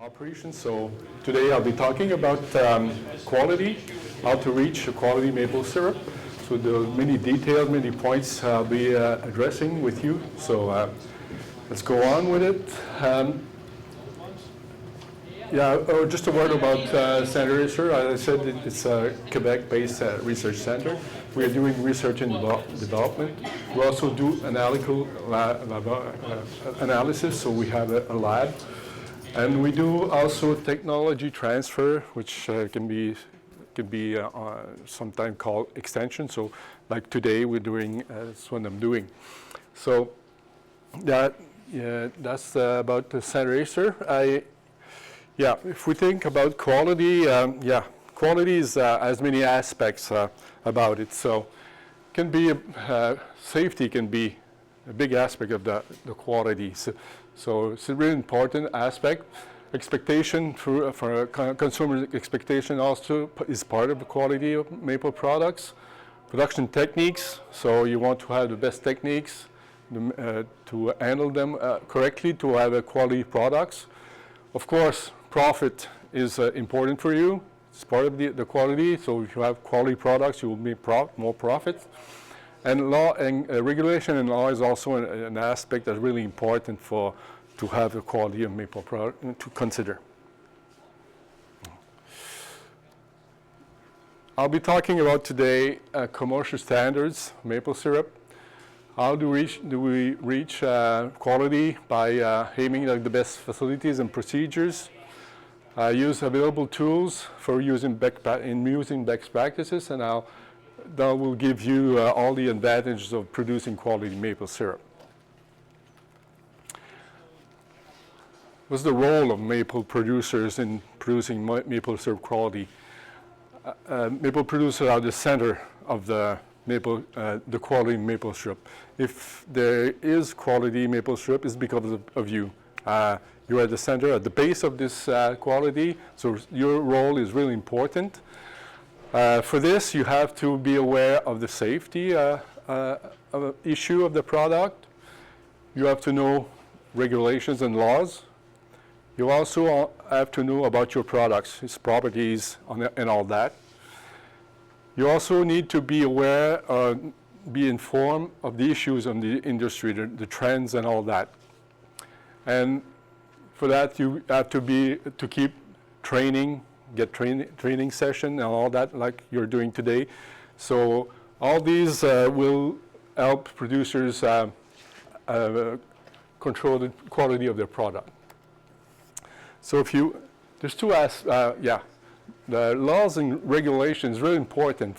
Operations. So today I'll be talking about quality, how to reach a quality maple syrup. So there are many details, many points I'll be addressing with you. So let's go on with it. Just a word about Centre ACER. As I said, it's a Quebec-based research center. We are doing research and development. We also do analytical analysis, so we have a lab. And we do also technology transfer, which can be sometimes called extension. So like today we're doing, that's what I'm doing. So that's about the Centre ACER. If we think about quality, quality is has many aspects about it. So can be safety can be a big aspect of the quality. So it's a really important aspect. Expectation for consumer expectation also is part of the quality of maple products. Production techniques, so you want to have the best techniques to handle them correctly to have quality products. Of course, profit is important for you. It's part of the quality, so if you have quality products, you will make more profit. And law and regulation and law is also an aspect that's really important to have the quality of maple product to consider. I'll be talking about today commercial standards, maple syrup. How do we reach quality by aiming at the best facilities and procedures? Use available tools for using best practices, and that will give you all the advantages of producing quality maple syrup. What's the role of maple producers in producing maple syrup quality? Maple producers are the center of the quality maple syrup. If there is quality maple syrup, it's because of you. You're at the center, at the base of this quality, so your role is really important. For this, you have to be aware of the safety issue of the product. You have to know regulations and laws. You also have to know about your products, its properties, and all that. You also need to be aware, be informed of the issues in the industry, the trends and all that. And for that, you have to keep training, get training session and all that like you're doing today. So all these will help producers control the quality of their product. So there's two aspects, the laws and regulations really important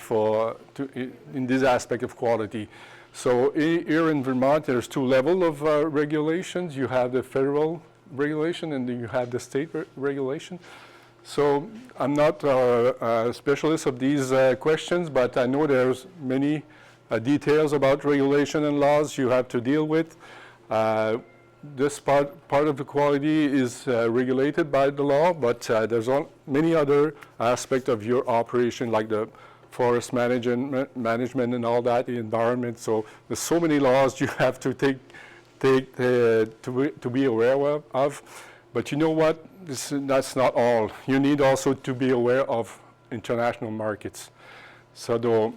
in this aspect of quality. So here in Vermont, there's two levels of regulations. You have the federal regulation and then you have the state regulation. So I'm not a specialist of these questions, but I know there's many details about regulation and laws you have to deal with. This part of the quality is regulated by the law, but there's many other aspects of your operation, like the forest management and all that, the environment. So there's so many laws you have to to be aware of. But you know what? That's not all. You need also to be aware of international markets. So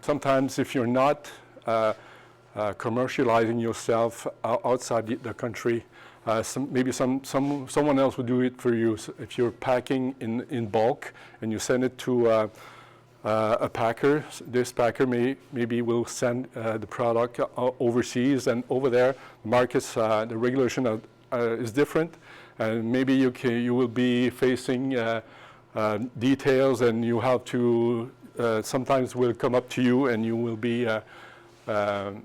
sometimes if you're not commercializing yourself outside the country, maybe someone else will do it for you. So if you're packing in bulk and you send it to a packer, this packer maybe will send the product overseas, and over there, markets, the regulation is different, and maybe you will be facing details, and you have to sometimes will come up to you, and you will be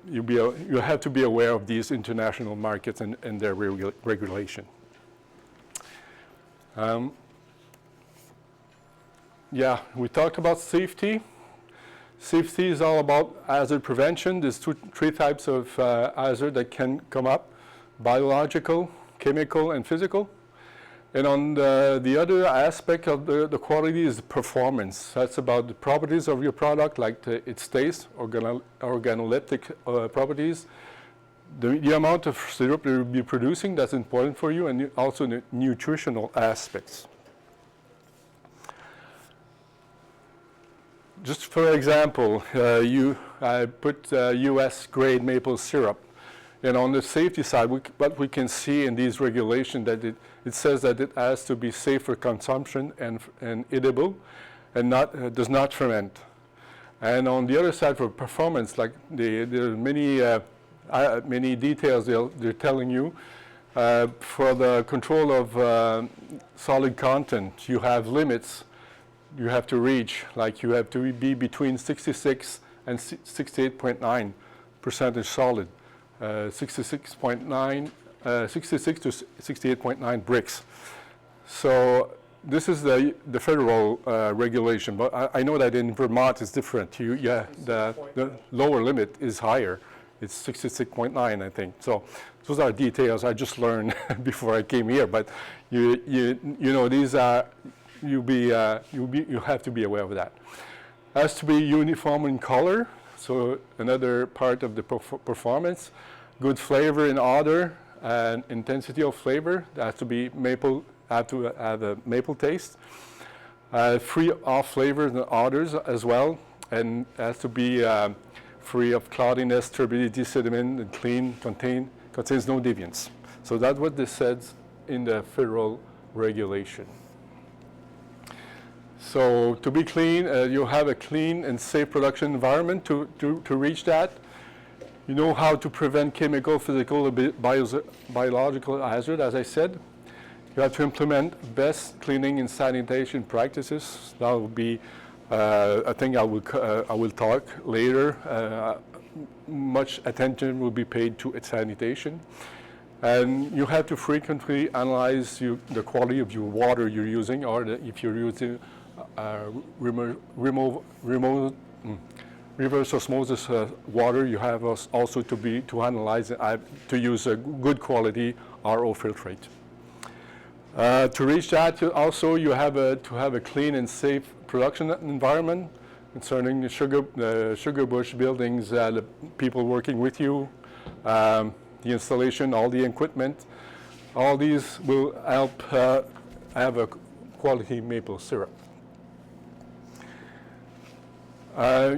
you have to be aware of these international markets and their regulation. We talked about safety. Safety is all about hazard prevention. There's three types of hazard that can come up: biological, chemical, and physical. And on the other aspect of the quality is the performance. That's about the properties of your product, like its taste, organoleptic properties, the amount of syrup that you'll be producing, that's important for you, and also the nutritional aspects. Just for example, I put US grade maple syrup, and on the safety side, what we can see in these regulations that it says that it has to be safe for consumption and edible, and does not ferment. And on the other side, for performance, like there are many details they're telling you. For the control of solid content, you have limits you have to reach, like you have to be between 66 and 68.9% solid, 66 to 68.9 bricks. So this is the federal regulation, but I know that in Vermont it's different. The lower limit is higher. It's 66.9, I think. So those are details I just learned before I came here. But you know, these are you have to be aware of that. Has to be uniform in color. So another part of the performance. Good flavor and odor and intensity of flavor. That has to be maple. Have to have a maple taste. Free of flavors and odors as well, and has to be free of cloudiness, turbidity, sediment, and clean. Contains no deviants. So that's what this says in the federal regulation. So to be clean, you have a clean and safe production environment to reach that. You know how to prevent chemical, physical, biological hazard, as I said. You have to implement best cleaning and sanitation practices. That will be a thing I will talk later. Much attention will be paid to sanitation. And you have to frequently analyze the quality of your water you're using, or if you're using reverse osmosis water, you have also to analyze to use a good quality RO filtrate. To reach that, also you have to have a clean and safe production environment concerning the sugar bush buildings, the people working with you, the installation, all the equipment. All these will help have a quality maple syrup. I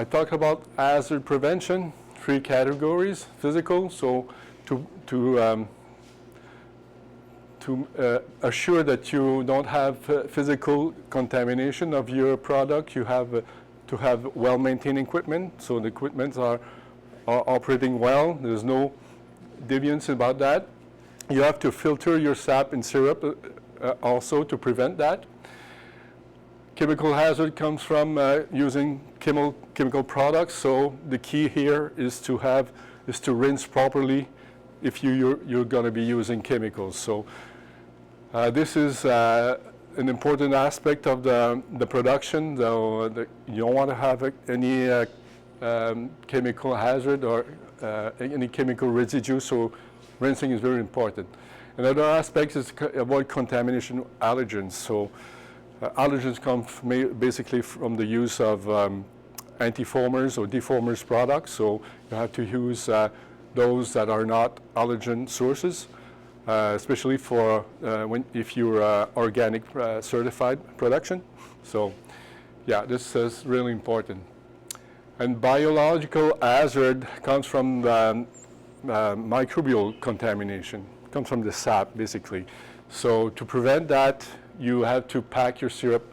talked about hazard prevention, 3 categories. Physical, so to assure that you don't have physical contamination of your product, you have to have well-maintained equipment, so the equipment are operating well. There's no deviance about that. You have to filter your sap and syrup also to prevent that. Chemical hazard comes from using chemical products, so the key here is to rinse properly if you're going to be using chemicals. So this is an important aspect of the production, though you don't want to have any chemical hazard or any chemical residue, so rinsing is very important. Another aspect is avoid contamination allergens. So allergens come basically from the use of antifoamers or defoamers products, so you have to use those that are not allergen sources, especially for if you're organic certified production. So yeah, this is really important. And biological hazard comes from the microbial contamination, comes from the sap basically. So to prevent that, you have to pack your syrup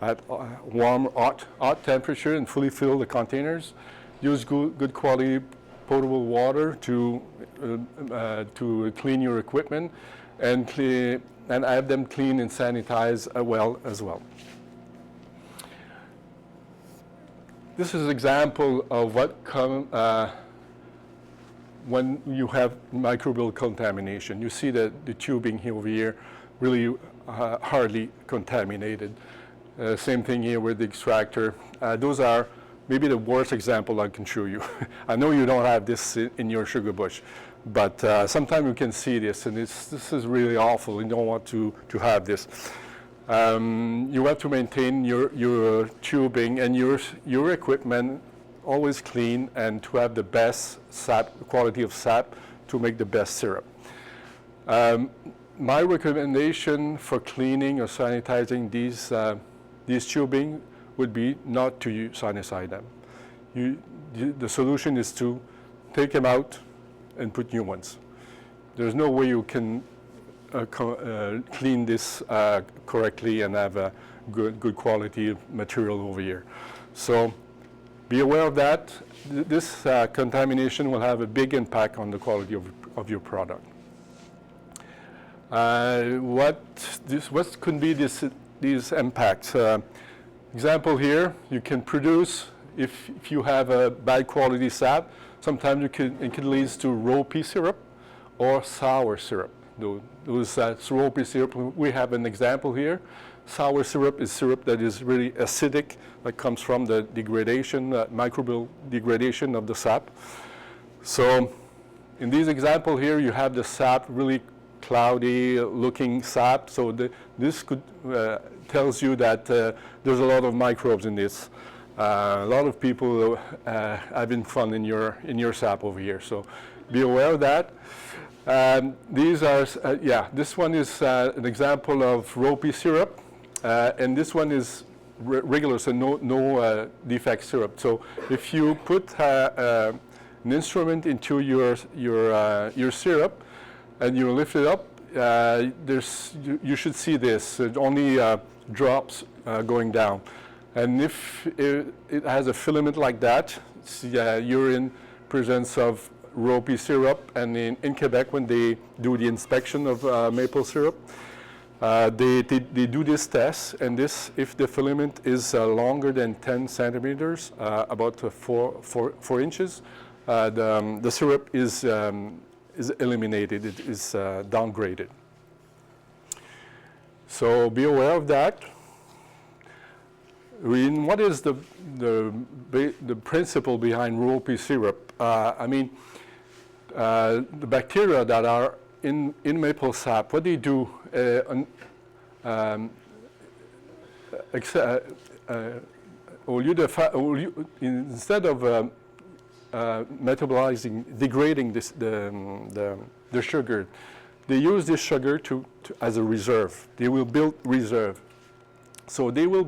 at warm, hot temperature and fully fill the containers. Use good quality potable water to clean your equipment and have them clean and sanitize well as well. This is an example of what comes when you have microbial contamination. You see the tubing here over here, really hardly contaminated. Same thing here with the extractor. Those are maybe the worst example I can show you. I know you don't have this in your sugar bush, but sometimes you can see this, and this is really awful. You don't want to have this. You have to maintain your tubing and your equipment always clean and to have the best sap, quality of sap to make the best syrup. My recommendation for cleaning or sanitizing these tubing would be not to sanicide them. The solution is to take them out and put new ones. There's no way you can clean this correctly and have a good quality material over here. So be aware of that. This contamination will have a big impact on the quality of your product. What could be these impacts? Example here, you can produce, if you have a bad quality sap, sometimes it can lead to ropey syrup or sour syrup. Those ropey syrup, we have an example here. Sour syrup is syrup that is really acidic, that comes from the degradation, microbial degradation of the sap. So in this example here, you have the sap really cloudy looking sap. So this could tells you that there's a lot of microbes in this. A lot of people having fun in your sap over here. So be aware of that. These are, this one is an example of ropey syrup, and this one is regular, so no defect syrup. So if you put an instrument into your syrup and you lift it up, you should see this. It only drops going down. And if it has a filament like that, you're in presence of ropey syrup. And in Quebec, when they do the inspection of maple syrup, they do this test. And if the filament is longer than 10 centimeters, about 4 inches, the syrup is eliminated. It is downgraded. So be aware of that. What is the principle behind ropey syrup? The bacteria that are in maple sap, what they do, instead of metabolizing, degrading the sugar, they use this sugar as a reserve. They will build reserve. So they will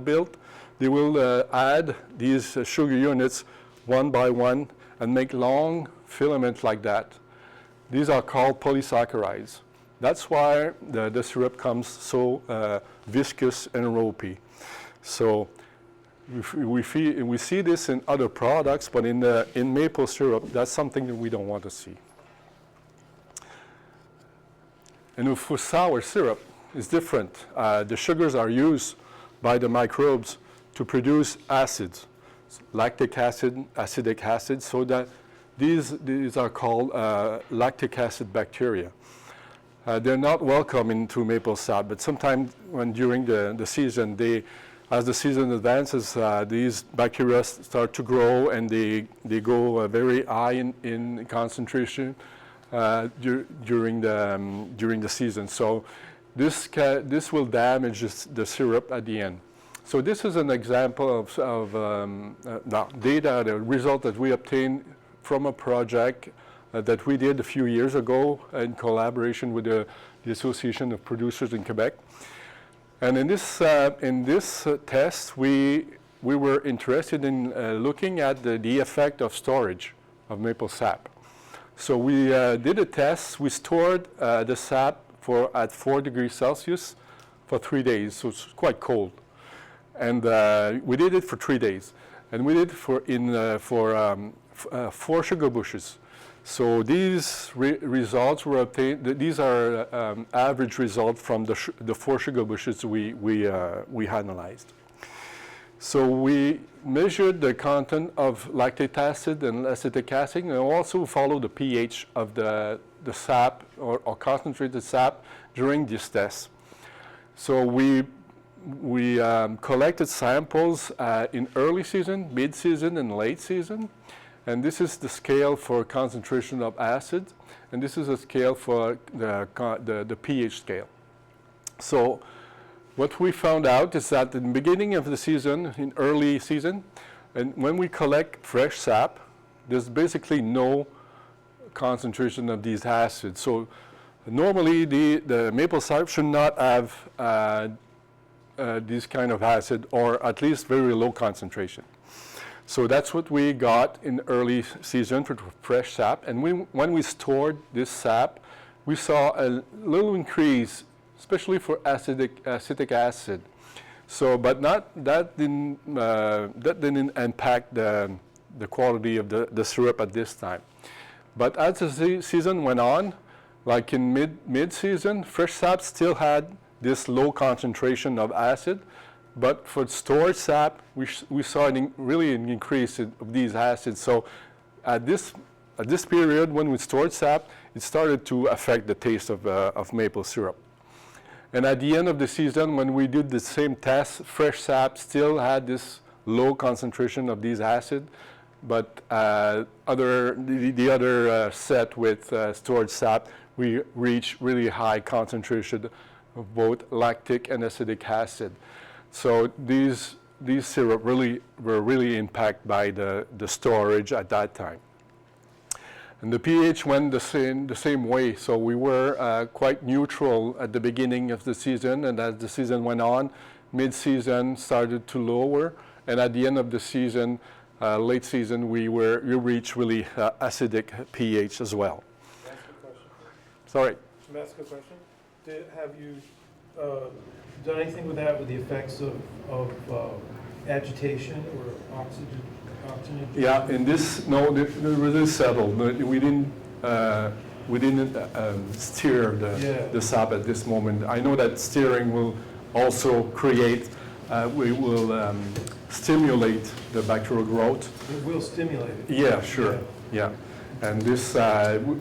add these sugar units one by one and make long filaments like that. These are called polysaccharides. That's why the syrup comes so viscous and ropey. So we see this in other products, but in maple syrup, that's something that we don't want to see. And for sour syrup, it's different. The sugars are used by the microbes to produce acids, lactic acid, acetic acid, so that these are called lactic acid bacteria. They're not welcome into maple sap, but sometimes during the season, as the season advances, these bacteria start to grow and they go very high in concentration during the season. So this will damage the syrup at the end. So this is an example of data, the result that we obtained from a project that we did a few years ago in collaboration with the Association of Producers in Quebec. And in this test, we were interested in looking at the effect of storage of maple sap. So we did a test. We stored the sap at 4 degrees Celsius for 3 days, so it's quite cold. And we did it for 3 days. And we did it for 4 sugar bushes. So these results were obtained. These are average results from the 4 sugar bushes we analyzed. So we measured the content of lactic acid and acetic acid, and also followed the pH of the sap or concentrated sap during this test. So we collected samples in early season, mid-season, and late season. And this is the scale for concentration of acid, and this is a scale for the pH scale. So what we found out is that in the beginning of the season, in early season, And when we collect fresh sap, there's basically no concentration of these acids. So normally the maple syrup should not have this kind of acid, or at least very low concentration. So that's what we got in early season for fresh sap. And when we stored this sap, we saw a little increase, especially for acetic acid. So, but that didn't impact the quality of the syrup at this time. But as the season went on, like in mid-season, fresh sap still had this low concentration of acid, but for stored sap, we saw really an increase of these acids. So at this period, when we stored sap, it started to affect the taste of maple syrup. And at the end of the season, when we did the same test, fresh sap still had this low concentration of these acids, but the other set with stored sap, we reached really high concentration of both lactic and acetic acid. So these syrup were really impacted by the storage at that time. And the pH went the same way. So we were quite neutral at the beginning of the season, and as the season went on, mid-season started to lower, and at the end of the season, late season, we reached really acidic pH as well. Can I ask a question? Sorry. Can I ask a question? Have you done anything with that, with the effects of agitation or oxygen? Yeah, in this, no, it was settled. We didn't steer the sap at this moment. I know that steering will also create, we will stimulate the bacterial growth. It will stimulate it. Yeah, sure. Yeah. And this,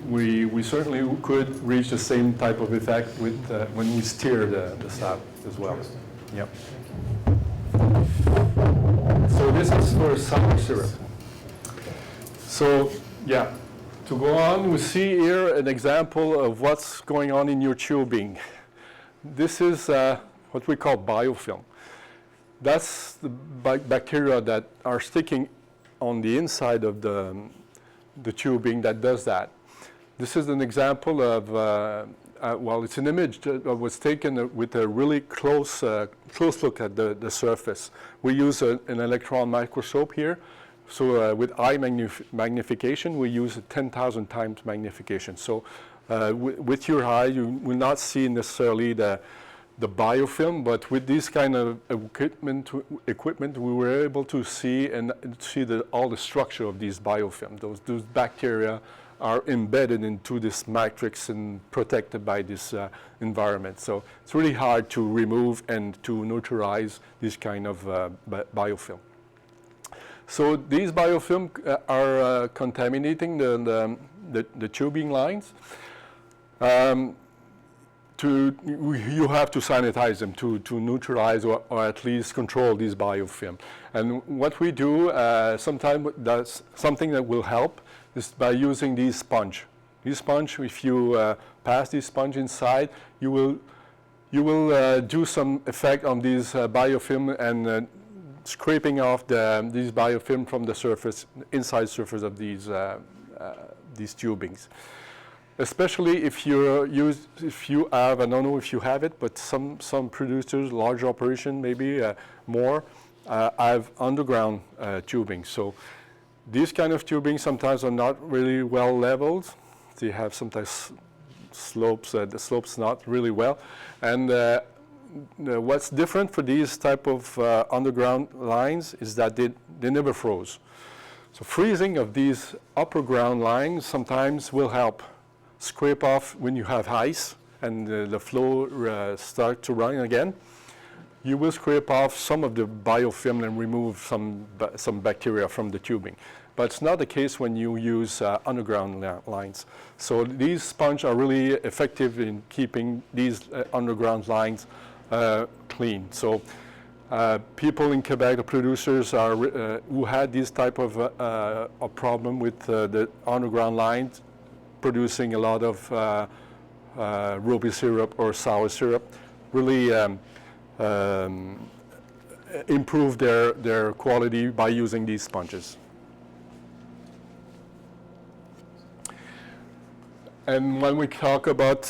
we certainly could reach the same type of effect with when we steer the sap as well. Yep. So this is for sour syrup. So yeah, to go on, we see here an example of what's going on in your tubing. This is what we call biofilm. That's the bacteria that are sticking on the inside of the tubing that does that. This is an example of, well, it's an image that was taken with a really close look at the surface. We use an electron microscope here. So with eye magnification, we use 10,000 times magnification. So with your eye, you will not see necessarily the biofilm, but with this kind of equipment, we were able to see all the structure of these biofilm. Those bacteria are embedded into this matrix and protected by this environment. So it's really hard to remove and to neutralize this kind of biofilm. So these biofilm are contaminating the tubing lines. You have to sanitize them to neutralize or at least control these biofilm. And what we do sometimes, that's something that will help, is by using these sponge. These sponge, if you pass this sponge inside, you will do some effect on these biofilm and scraping off these biofilm from the surface, inside surface of these tubings. Especially if you have, I don't know if you have it, but some producers, large operation maybe more, have underground tubing. So these kind of tubing sometimes are not really well leveled. They have sometimes slopes, the slopes not really well. And what's different for these type of underground lines is that they never froze. So freezing of these upper ground lines sometimes will help scrape off when you have ice and the flow start to run again. You will scrape off some of the biofilm and remove some bacteria from the tubing. But it's not the case when you use underground lines. So these sponges are really effective in keeping these underground lines clean. So people in Quebec, the producers who had this type of a problem with the underground lines, producing a lot of ruby syrup or sour syrup, really improve their quality by using these sponges. And when we talk about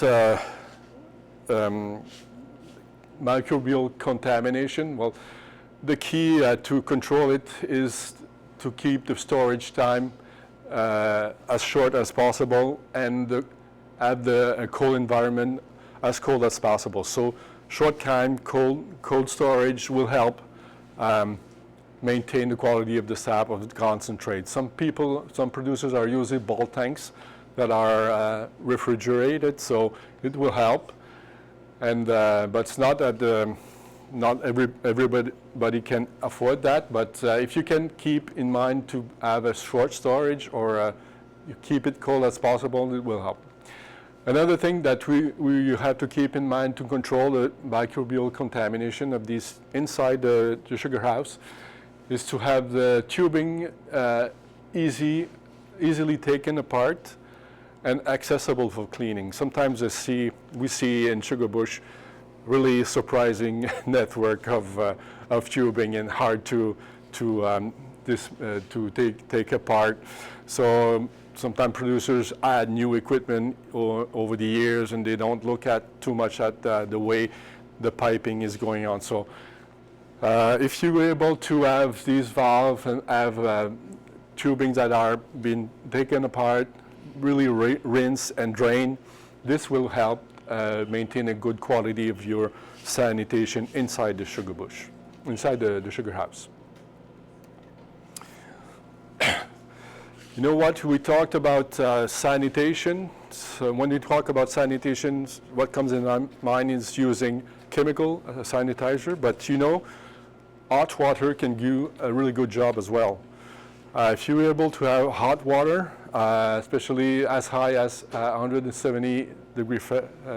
microbial contamination, well, the key to control it is to keep the storage time as short as possible and at the cold environment as cold as possible. So short time cold storage will help maintain the quality of the sap of the concentrate. Some producers are using bulk tanks that are refrigerated, so it will help. And but it's not that not everybody can afford that. But if you can keep in mind to have a short storage or you keep it cold as possible, it will help. Another thing that we have to keep in mind to control the microbial contamination of these inside the sugar house is to have the tubing easily taken apart and accessible for cleaning. Sometimes we see in Sugar Bush really surprising network of tubing and hard to take apart. So sometimes producers add new equipment over the years and they don't look too much at the way the piping is going on. So if you're able to have these valves and have tubing that are being taken apart, really rinse and drain, this will help maintain a good quality of your sanitation inside the sugar bush, inside the sugar house. You know what, we talked about sanitation. So when we talk about sanitation, what comes in our mind is using chemical sanitizer, but you know, hot water can do a really good job as well. If you're able to have hot water, especially as high as 170 degrees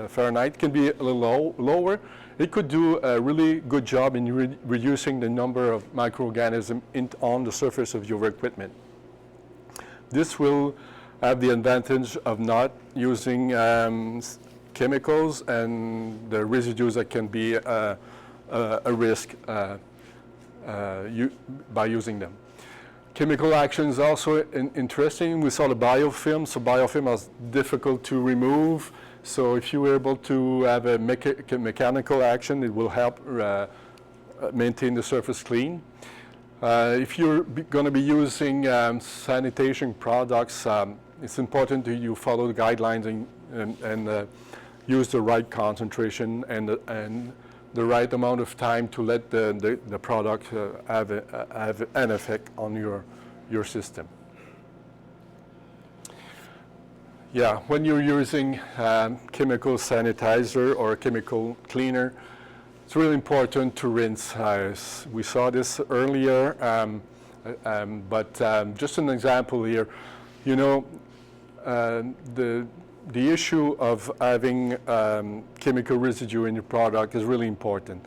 Fahrenheit, can be a little lower. It could do a really good job in reducing the number of microorganisms on the surface of your equipment. This will have the advantage of not using chemicals and the residues that can be a risk by using them. Chemical action is also interesting. We saw the biofilm. So biofilm is difficult to remove. So if you were able to have a mechanical action, it will help maintain the surface clean. If you're going to be using sanitation products, it's important that you follow the guidelines and use the right concentration and the right amount of time to let the product have an effect on your system. Yeah, when you're using chemical sanitizer or a chemical cleaner, it's really important to rinse. We saw this earlier, but just an example here. You know, the issue of having chemical residue in your product is really important.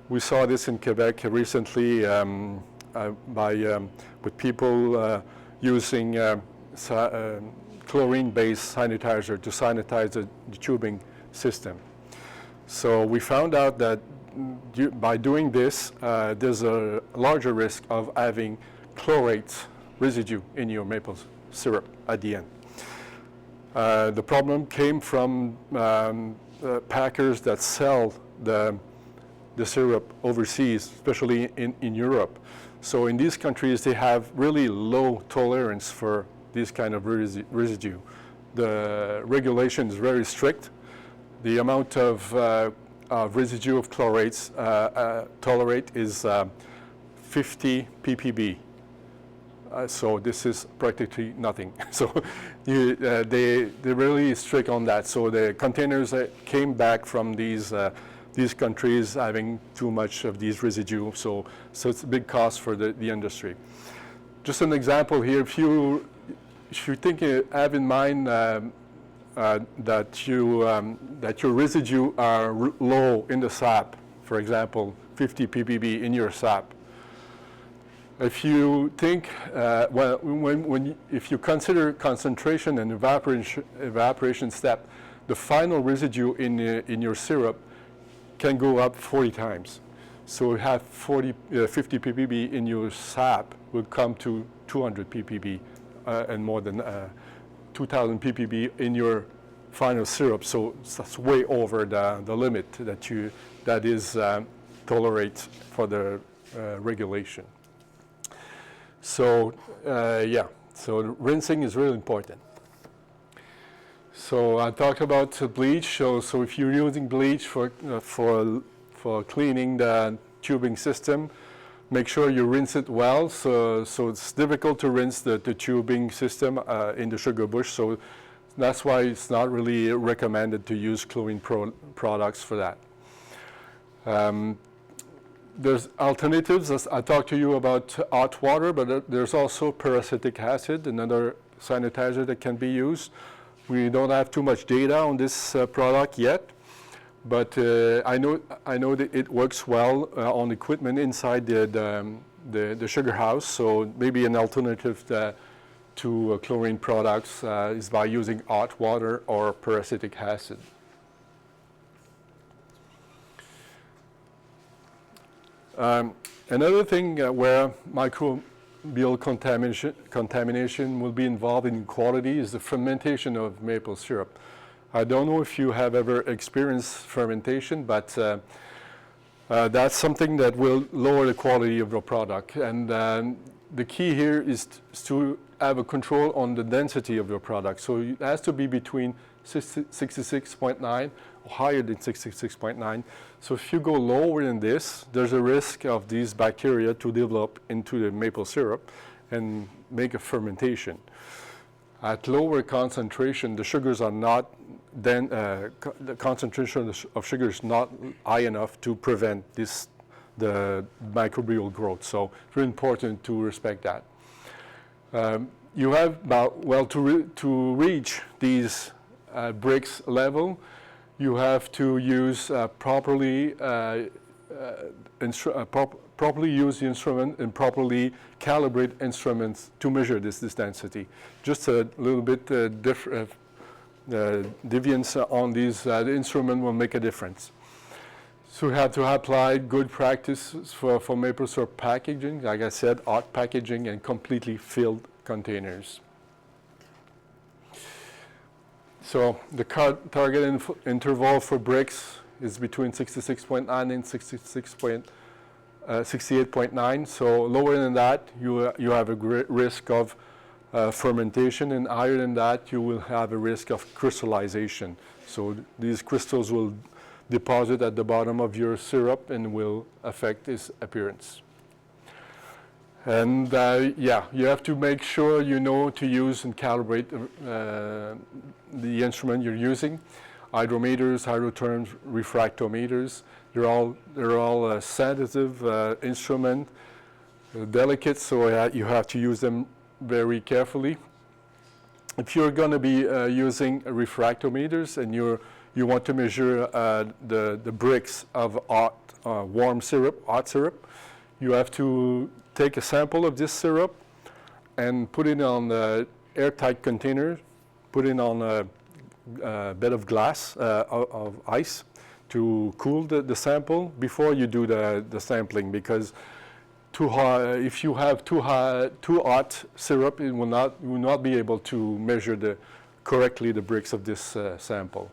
We saw this in Quebec recently with people using chlorine-based sanitizer to sanitize the tubing system. So we found out that by doing this, there's a larger risk of having chlorate residue in your maple syrup at the end. The problem came from packers that sell the syrup overseas, especially in Europe. So in these countries, they have really low tolerance for this kind of residue. The regulation is very strict. The amount of residue of chlorates tolerate is 50 ppb. So this is practically nothing. So they're really strict on that. So the containers came back from these countries having too much of these residue. So it's a big cost for the industry. Just an example here. If you have in mind that your residue are low in the sap, for example, 50 ppb in your sap. If you think, if you consider concentration and evaporation step, the final residue in your syrup can go up 40 times. So you have 50 ppb in your sap will come to 200 ppb and more than 2000 ppb in your final syrup. So that's way over the limit that is tolerate for the regulation. So yeah, so rinsing is really important. So I talked about bleach. So if you're using bleach for cleaning the tubing system, make sure you rinse it well. So it's difficult to rinse the tubing system in the sugar bush. So that's why it's not really recommended to use chlorine products for that. There's alternatives. As I talked to you about hot water, but there's also peracetic acid, another sanitizer that can be used. We don't have too much data on this product yet, but I know that it works well on equipment inside the sugar house. So maybe an alternative to chlorine products is by using hot water or peracetic acid. Another thing where microbial contamination will be involved in quality is the fermentation of maple syrup. I don't know if you have ever experienced fermentation, but that's something that will lower the quality of your product. And the key here is to have a control on the density of your product. So it has to be between 66.9 or higher than 66.9. So if you go lower than this, there's a risk of these bacteria to develop into the maple syrup and make a fermentation. At lower concentration, the sugars are not then the concentration of sugar is not high enough to prevent the microbial growth. So it's really important to respect that. You have to reach these bricks level, you have to use properly use the instrument and properly calibrate instruments to measure this density. Just a little bit deviance on these instrument will make a difference. So we have to apply good practices for maple syrup packaging. Like I said, hot packaging and completely filled containers. So the target interval for bricks is between 66.9 and 68.9. So lower than that, you have a great risk of fermentation, and higher than that, you will have a risk of crystallization. So these crystals will deposit at the bottom of your syrup and will affect its appearance. And yeah, you have to make sure you know to use and calibrate the instrument you're using. Hydrometers, hydrotherms, refractometers, they're all sensitive instrument, delicate, so you have to use them very carefully. If you're going to be using refractometers and you want to measure the bricks of hot syrup, you have to take a sample of this syrup and put it on an airtight container, put it on a bed of glass of ice to cool the sample before you do the sampling, because if you have too hot syrup, you will not be able to measure correctly the bricks of this sample.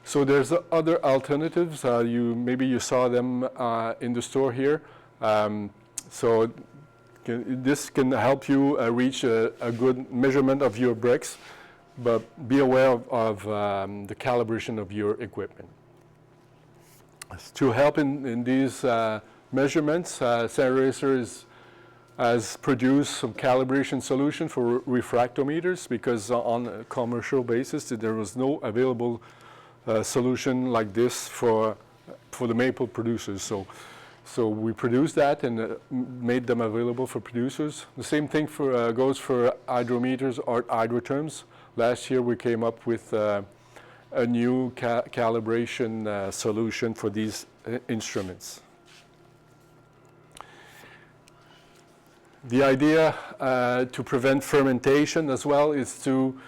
So there's other alternatives. Maybe you saw them in the store here. So this can help you reach a good measurement of your bricks, but be aware of the calibration of your equipment. To help in these measurements, Centre ACER has produced some calibration solution for refractometers, because on a commercial basis there was no available solution like this for the maple producers. So we produced that and made them available for producers. The same thing goes for hydrometers or hydrotherms. Last year we came up with a new calibration solution for these instruments. The idea to prevent fermentation as well is to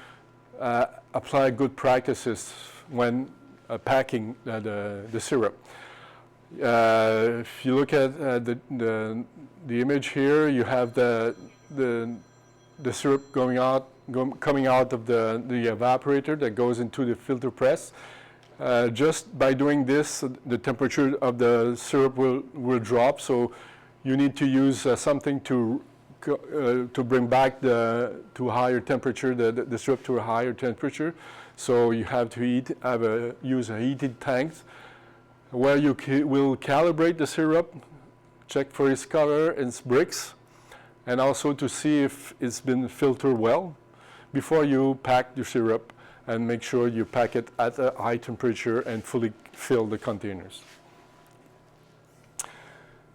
apply good practices when packing the syrup. If you look at the image here, you have the syrup coming out of the evaporator that goes into the filter press. Just by doing this, the temperature of the syrup will drop. So you need to use something to bring back to a higher temperature, the syrup to a higher temperature. So you have to use a heated tank where you will calibrate the syrup, check for its color and its bricks, and also to see if it's been filtered well before you pack the syrup, and make sure you pack it at a high temperature and fully fill the containers.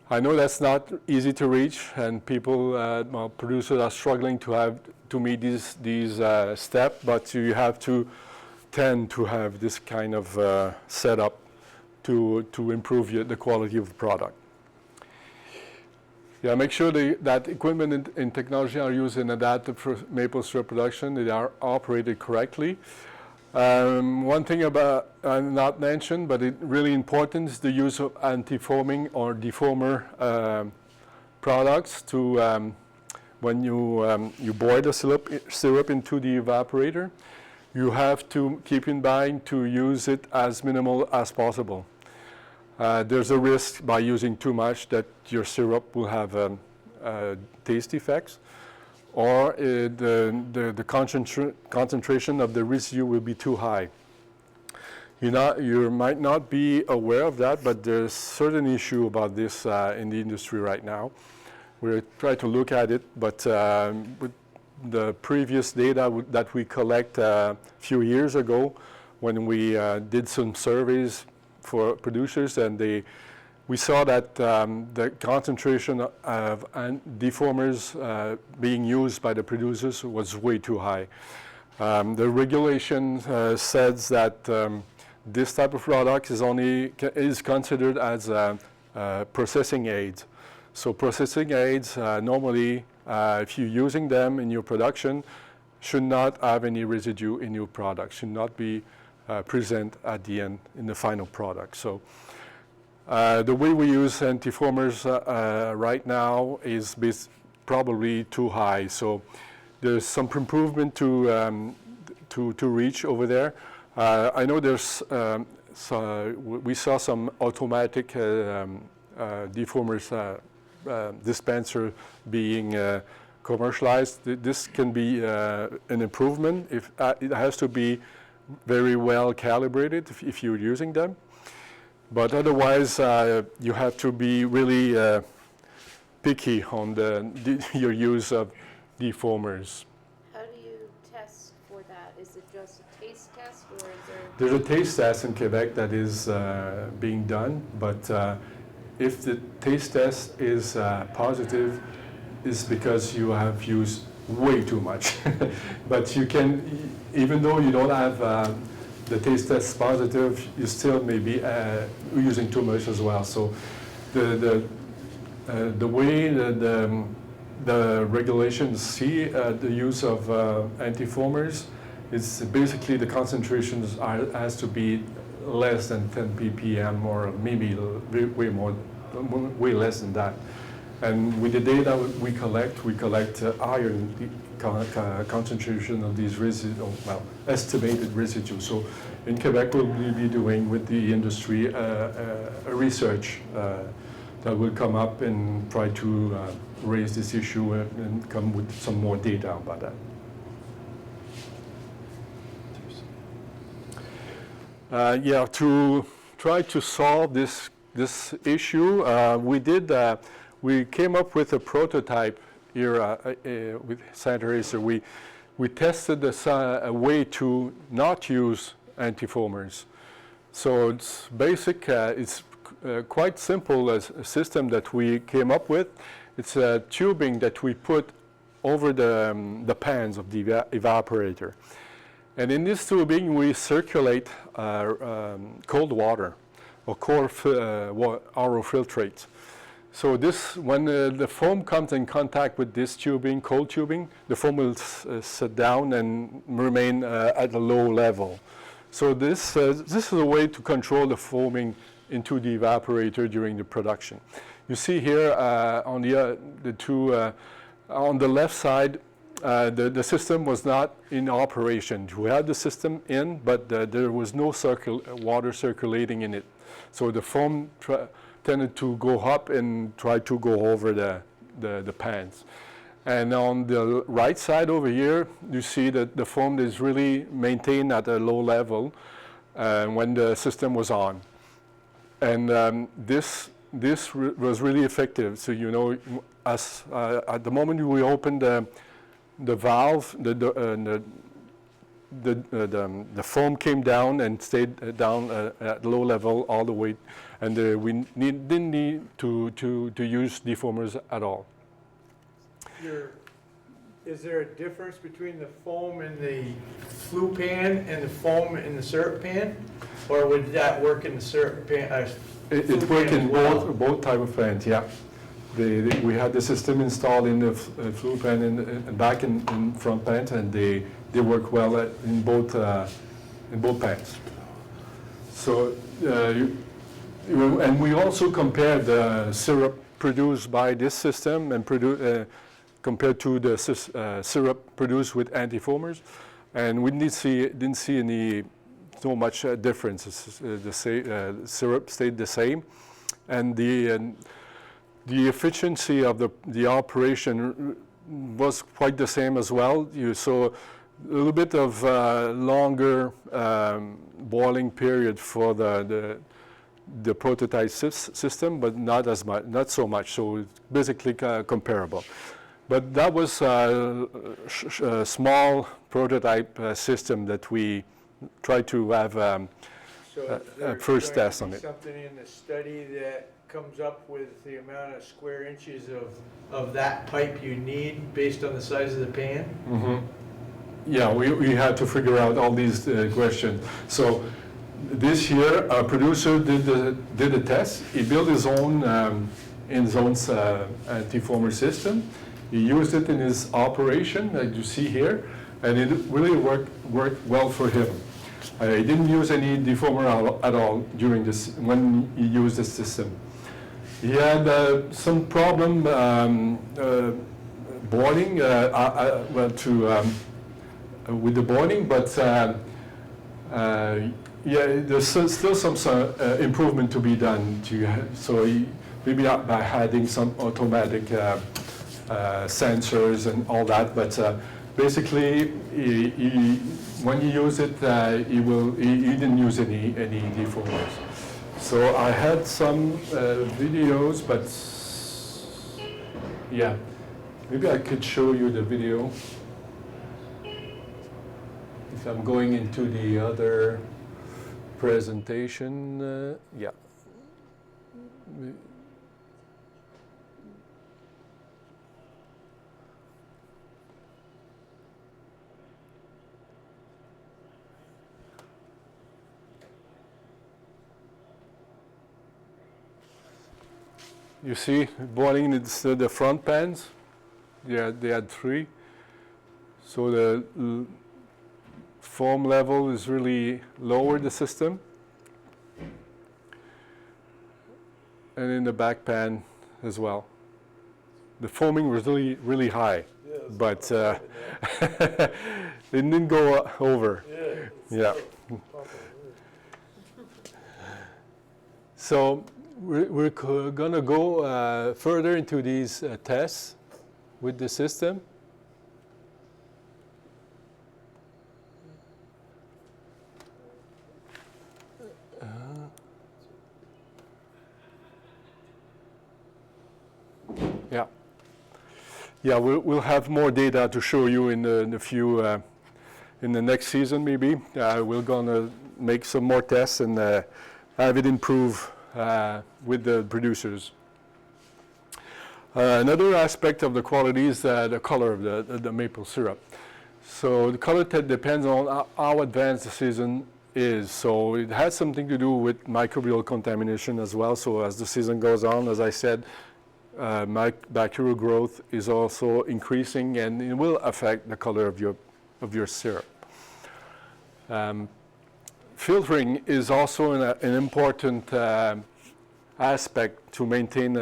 I know that's not easy to reach, and producers are struggling to meet these steps, but you have to tend to have this kind of setup to improve the quality of the product. Yeah, make sure that equipment and technology are used and adapted for maple syrup production. They are operated correctly. One thing about not mentioned, but it really important, is the use of anti-foaming or defoamer products to when you boil the syrup into the evaporator. You have to keep in mind to use it as minimal as possible. There's a risk by using too much that your syrup will have taste effects, or the concentration of the residue will be too high. You might not be aware of that, but there's certain issue about this in the industry right now. We're trying to look at it, but with the previous data that we collect a few years ago, when we did some surveys for producers, and we saw that the concentration of defoamers being used by the producers was way too high. The regulation says that this type of product is considered as processing aids. So processing aids normally, if you're using them in your production, should not have any residue in your product, should not be present at the end in the final product. So the way we use anti-foamers right now is probably too high. So there's some improvement to reach over there. I know there's we saw some automatic defoamers dispenser being commercialized. This can be an improvement. If it has to be very well calibrated if you're using them. But otherwise, you have to be really picky on your use of defoamers. How do you test for that? Is it just a taste test, or is there? There's a taste test in Quebec that is being done, but if the taste test is positive, it's because you have used way too much. But you can, even though you don't have the taste test positive, you still may be using too much as well. So the way the regulations see the use of anti-foamers is basically the concentrations has to be less than 10 ppm, or maybe way less than that. And with the data we collect higher concentration of these estimated residues. So in Quebec, we'll be doing with the industry a research that will come up and try to raise this issue and come with some more data about that. Yeah, to try to solve this issue, we came up with a prototype here with Centre ACER. We tested a way to not use anti-foamers. So it's basic, it's quite simple as a system that we came up with. It's a tubing that we put over the pans of the evaporator. And in this tubing, we circulate cold water or cold RO filtrate. So this, when the foam comes in contact with this tubing, cold tubing, the foam will sit down and remain at a low level. So this is a way to control the foaming into the evaporator during the production. You see here on on the left side, the system was not in operation. We had the system in, but there was no water circulating in it. So the foam tended to go up and try to go over the pans. And on the right side over here, you see that the foam is really maintained at a low level when the system was on. And this was really effective. So, you know, as at the moment we opened the valve, the foam came down and stayed down at low level all the way, and we didn't need to use defoamers at all. Is there a difference between the foam in the flue pan and the foam in the syrup pan? Or would that work in the syrup pan? It worked in both type of pans, yeah. We had the system installed in the flue pan and back in front pans, and they work well in both pans. So, and we also compared the syrup produced by this system and compared to the syrup produced with antifoamers, and we didn't see so much difference. The syrup stayed the same, and the efficiency of the operation was quite the same as well. You saw a little bit of longer boiling period for the prototype system, but not so much. So it's basically comparable. But that was a small prototype system that we tried to have a first test on it. Something in the study that comes up with the amount of square inches of that pipe you need based on the size of the pan? Mm-hmm. Yeah, we had to figure out all these questions. So this year, a producer did a test. He built his own antifoamer system. He used it in his operation, like you see here, and it really worked well for him. He didn't use any defoamer at all during this when he used the system. He had some problem boiling with the boiling, but yeah, there's still some improvement to be done. So maybe by adding some automatic sensors and all that, but basically, when you use it, he didn't use any defoamers. So I had some videos, but yeah, maybe I could show you the video. If I'm going into the other presentation, yeah. You see, boiling the front pans. Yeah, they had 3. So the foam level is really lower the system. And in the back pan as well. The foaming was really high, but it didn't go over. Yeah. So we're going to go further into these tests with the system. Yeah, we'll have more data to show you in the next season maybe. We're gonna make some more tests and have it improve with the producers. Another aspect of the quality is the color of the maple syrup. So the color depends on how advanced the season is. So it has something to do with microbial contamination as well. So as the season goes on, as I said, bacterial growth is also increasing, and it will affect the color of your syrup. filtering is also an important aspect to maintain,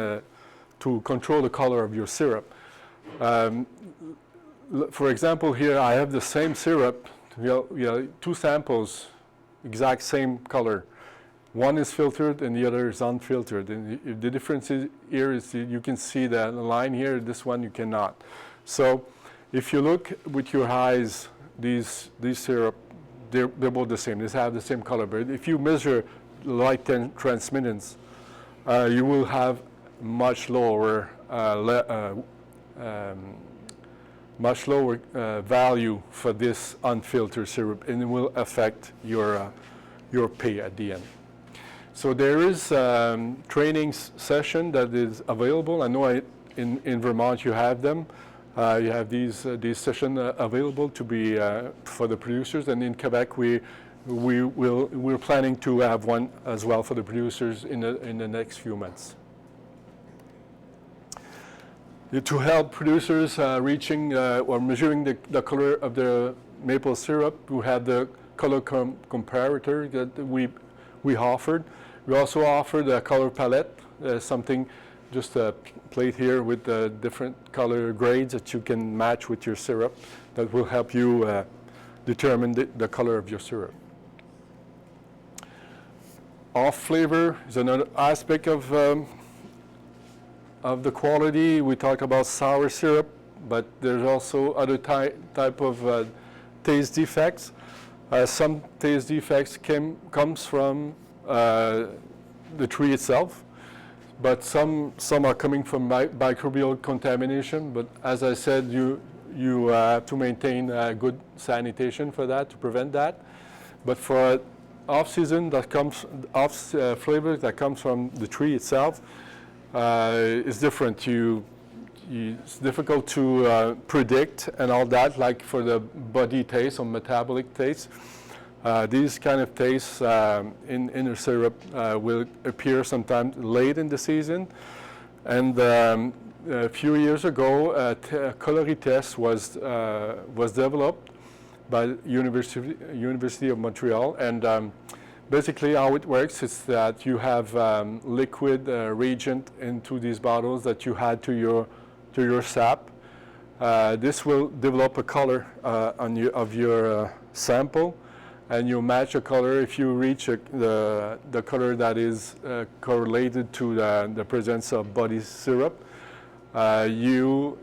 to control the color of your syrup. For example, here I have the same syrup, two samples, exact same color. One is filtered and the other is unfiltered. And the difference here is you can see that line here, this one you cannot. So if you look with your eyes, these syrup, they're both the same. They have the same color. But if you measure light transmittance, you will have much lower value for this unfiltered syrup, and it will affect your pay at the end. So there is training session that is available. I know in Vermont you have them. You have these sessions available to be for the producers, and in Quebec we're planning to have one as well for the producers in the next few months. To help producers reaching or measuring the color of the maple syrup, we had the color comparator that we offered. We also offered a color palette, something, just a plate here with different color grades that you can match with your syrup that will help you determine the color of your syrup. Off flavor is another aspect of the quality. We talk about sour syrup, but there's also other type of taste defects. Some taste defects comes from the tree itself, but some are coming from microbial contamination. But as I said, you have to maintain good sanitation for that, to prevent that. But for off-season flavor that comes from the tree itself, is different. It's difficult to predict and all that, like for the body taste or metabolic taste. These kind of tastes in the syrup will appear sometime late in the season. And a few years ago, a coloring test was developed by University of Montreal, and basically how it works is that you have liquid reagent into these bottles that you add to your sap. This will develop a color of your sample, and you match a color. If you reach the color that is correlated to the presence of body syrup, you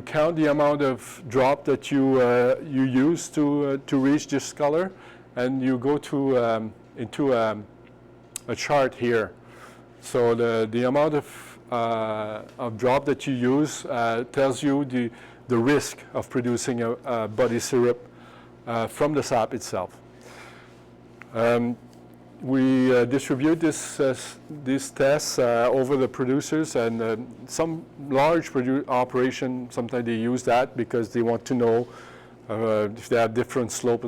count the amount of drop that you use to reach this color, and you go into a chart here. So the amount of drop that you use tells you the risk of producing a body syrup from the sap itself. We distribute these tests over the producers, and some large operations, sometimes they use that because they want to know if they have different slope,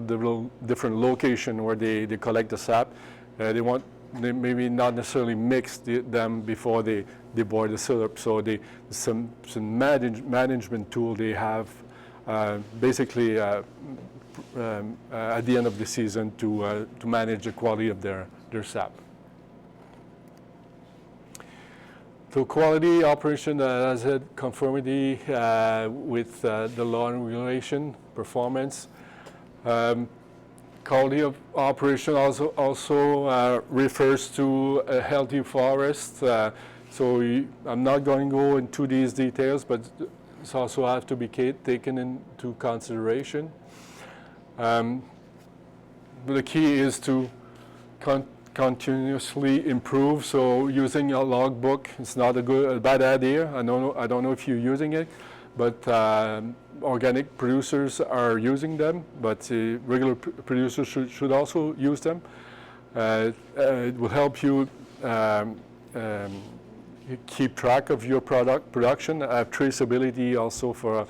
different location where they collect the sap. They maybe not necessarily mix them before they boil the syrup. So some management tool they have basically at the end of the season to manage the quality of their sap. So quality operation, as I said, conformity with the law and regulation, performance. Quality of operation also refers to a healthy forest. So I'm not going to go into these details, but this also has to be taken into consideration. But the key is to continuously improve. So using a logbook is not a bad idea. I don't know if you're using it, but organic producers are using them, but regular producers should also use them. It will help you keep track of your production, have traceability also for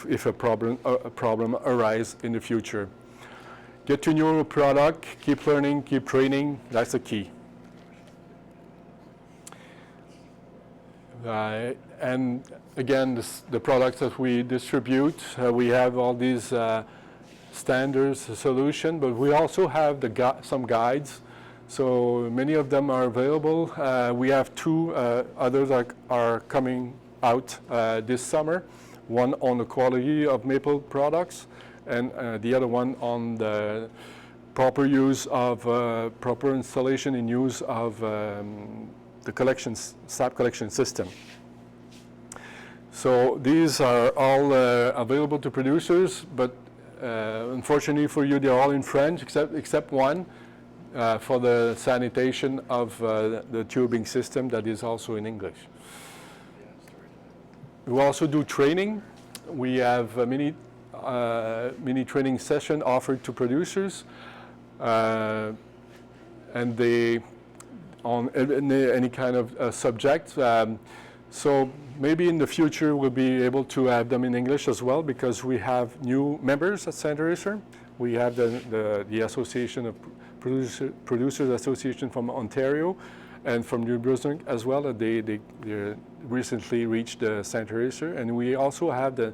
if a problem arises in the future. Get to know your product, keep learning, keep training, that's the key. And again, the products that we distribute, we have all these standard solution, but we also have some guides. So many of them are available. We have two others are coming out this summer. One on the quality of maple products, and the other one on the proper use of proper installation and use of the sap collection system. So these are all available to producers, but unfortunately for you, they're all in French except one for the sanitation of the tubing system that is also in English. We also do training. We have a mini training session offered to producers, and they on any kind of subject. So maybe in the future we'll be able to have them in English as well, because we have new members at Centre ACER. We have the Association of Producers Association from Ontario and from New Brunswick as well. They recently reached the Centre ACER, and we also have the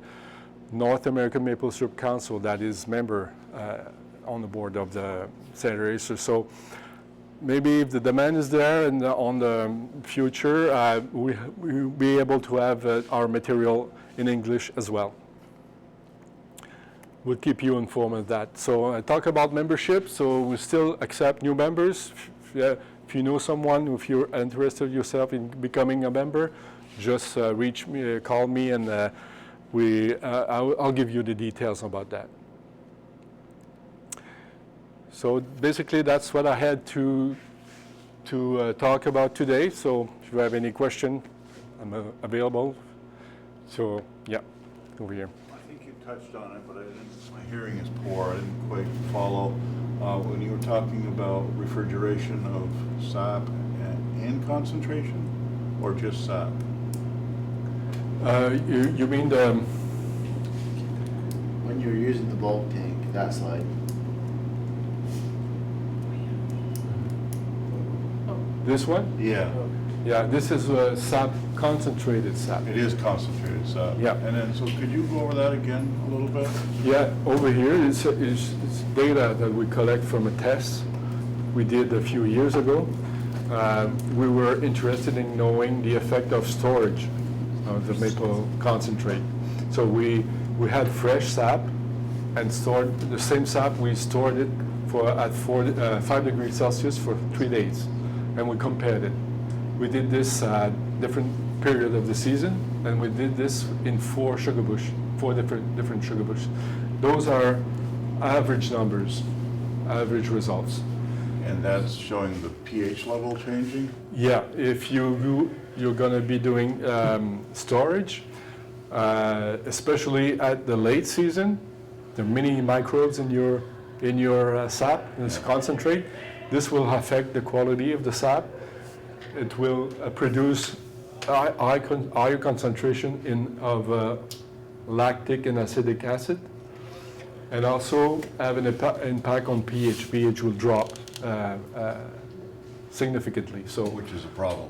North American Maple Syrup Council that is member on the board of the Centre ACER. So maybe if the demand is there and on the future, we'll be able to have our material in English as well. We'll keep you informed of that. So I talk about membership, so we still accept new members. If you know someone, if you're interested yourself in becoming a member, just reach me, call me, and I'll give you the details about that. So basically, that's what I had to talk about today. So if you have any question, I'm available. So yeah, over here. I think you touched on it, but my hearing is poor. I didn't quite follow. When you were talking about refrigeration of sap and concentration, or just sap? You mean the... When you're using the bulk tank, that slide. This one? Yeah, Yeah, this is sap, concentrated sap. it is concentrated sap. Yeah. And then, so could you go over that again a little bit? Yeah, over here is data that we collect from a test we did a few years ago. We were interested in knowing the effect of storage of the maple concentrate. So we had fresh sap and stored the same sap. We stored it at 5 degrees Celsius for 3 days, and we compared it. We did this different period of the season, and we did this in 4 different sugar bush. Those are average numbers, average results. And that's showing the pH level changing? Yeah, if you're going to be doing storage, especially at the late season, there are many microbes in your sap, in this concentrate. This will affect the quality of the sap. It will produce higher concentration of lactic and acetic acid, and also have an impact on pH. pH will drop significantly. So, Which is a problem.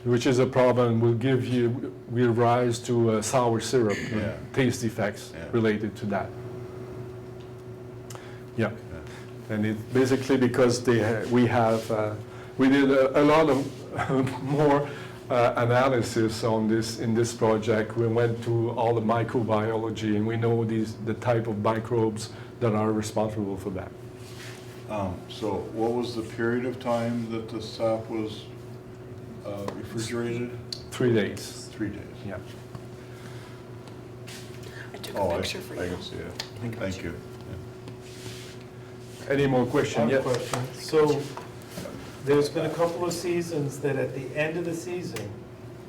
which is a problem, will rise to sour syrup, Yeah. taste defects Yeah. related to that. Yeah, and it's basically because we did a lot of more analysis on this in this project. We went to all the microbiology, and we know the type of microbes that are responsible for that. So what was the period of time that the sap was refrigerated? 3 days. 3 days. Yeah. I took Oh, a picture for I you. can see it. Thank you. Any more I questions? have a Yes. question. So there's been a couple of seasons that at the end of the season,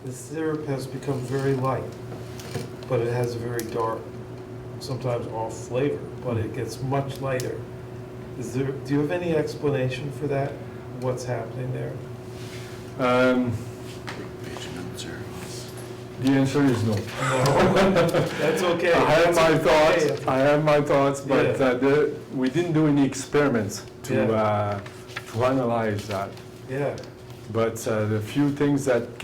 the syrup has become very light, but it has a very dark, sometimes off flavor, but it gets much lighter. Do you have any explanation for that? What's happening there? The answer is no. That's okay. I have That's my okay. thoughts. I have my thoughts, but Yeah. we didn't do any experiments to Yeah. to analyze that. Yeah, But the few things that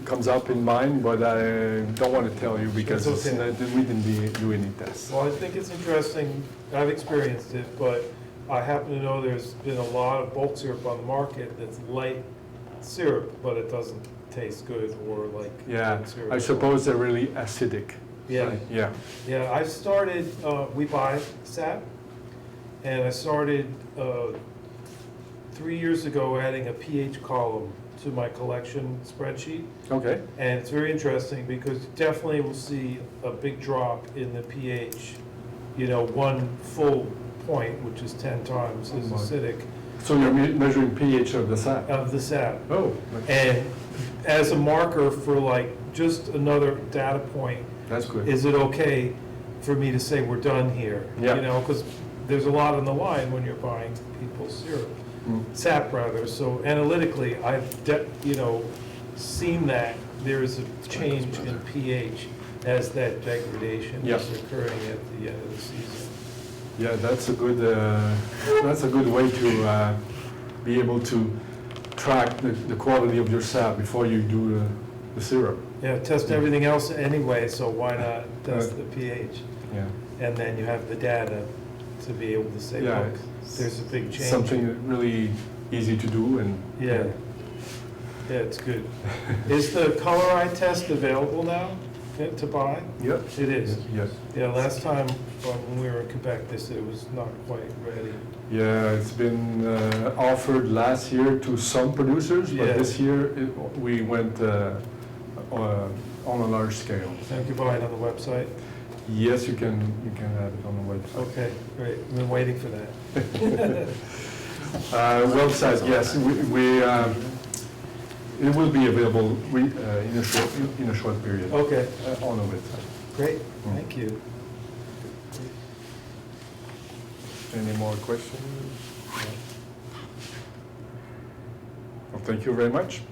comes up in mind, but I don't want to tell you because That's okay. we didn't do any tests. Well, I think it's interesting, I've experienced it, but I happen to know there's been a lot of bulk syrup on the market that's light syrup, but it doesn't taste good or like. Yeah, syrup. I suppose they're really acidic. Yeah. Yeah. Yeah, I started, we buy sap, and I started 3 years ago adding a pH column to my collection spreadsheet. Okay. And it's very interesting because you definitely will see a big drop in the pH. You know, 1 full point, which is 10 times as Oh my. acidic, So you're measuring pH of the sap? of the sap. Oh. And as a marker for like just another data point, That's good. is it okay for me to say we're done here? Yeah. You know, because there's a lot on the line when you're buying people's syrup, sap rather. So analytically, I've, seen that there is a change in pH as that degradation Yeah. is occurring at the end of the season. Yeah, that's a good way to be able to track the quality of your sap before you do the syrup. Yeah, test everything else anyway, so why not test the pH? Yeah. And then you have the data to be able to say, Yeah, look, there's a big change. Something really easy to do and. Yeah. Yeah, it's good. Is the color eye test available now to buy? Yep. It is. Yes. Yeah, last time when we were in Quebec, they said it was not quite ready. Yeah, it's been offered last year to some producers, but Yeah. this year we went on a large scale. And you can buy it on the website? Yes, you can have it on the website. Okay, great. I've been waiting for that. Website, yes, it will be available in a short period Okay, on the website. great. Thank you. Any more questions? Well, thank you very much.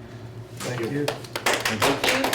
Thank you. Thank you. Thank you.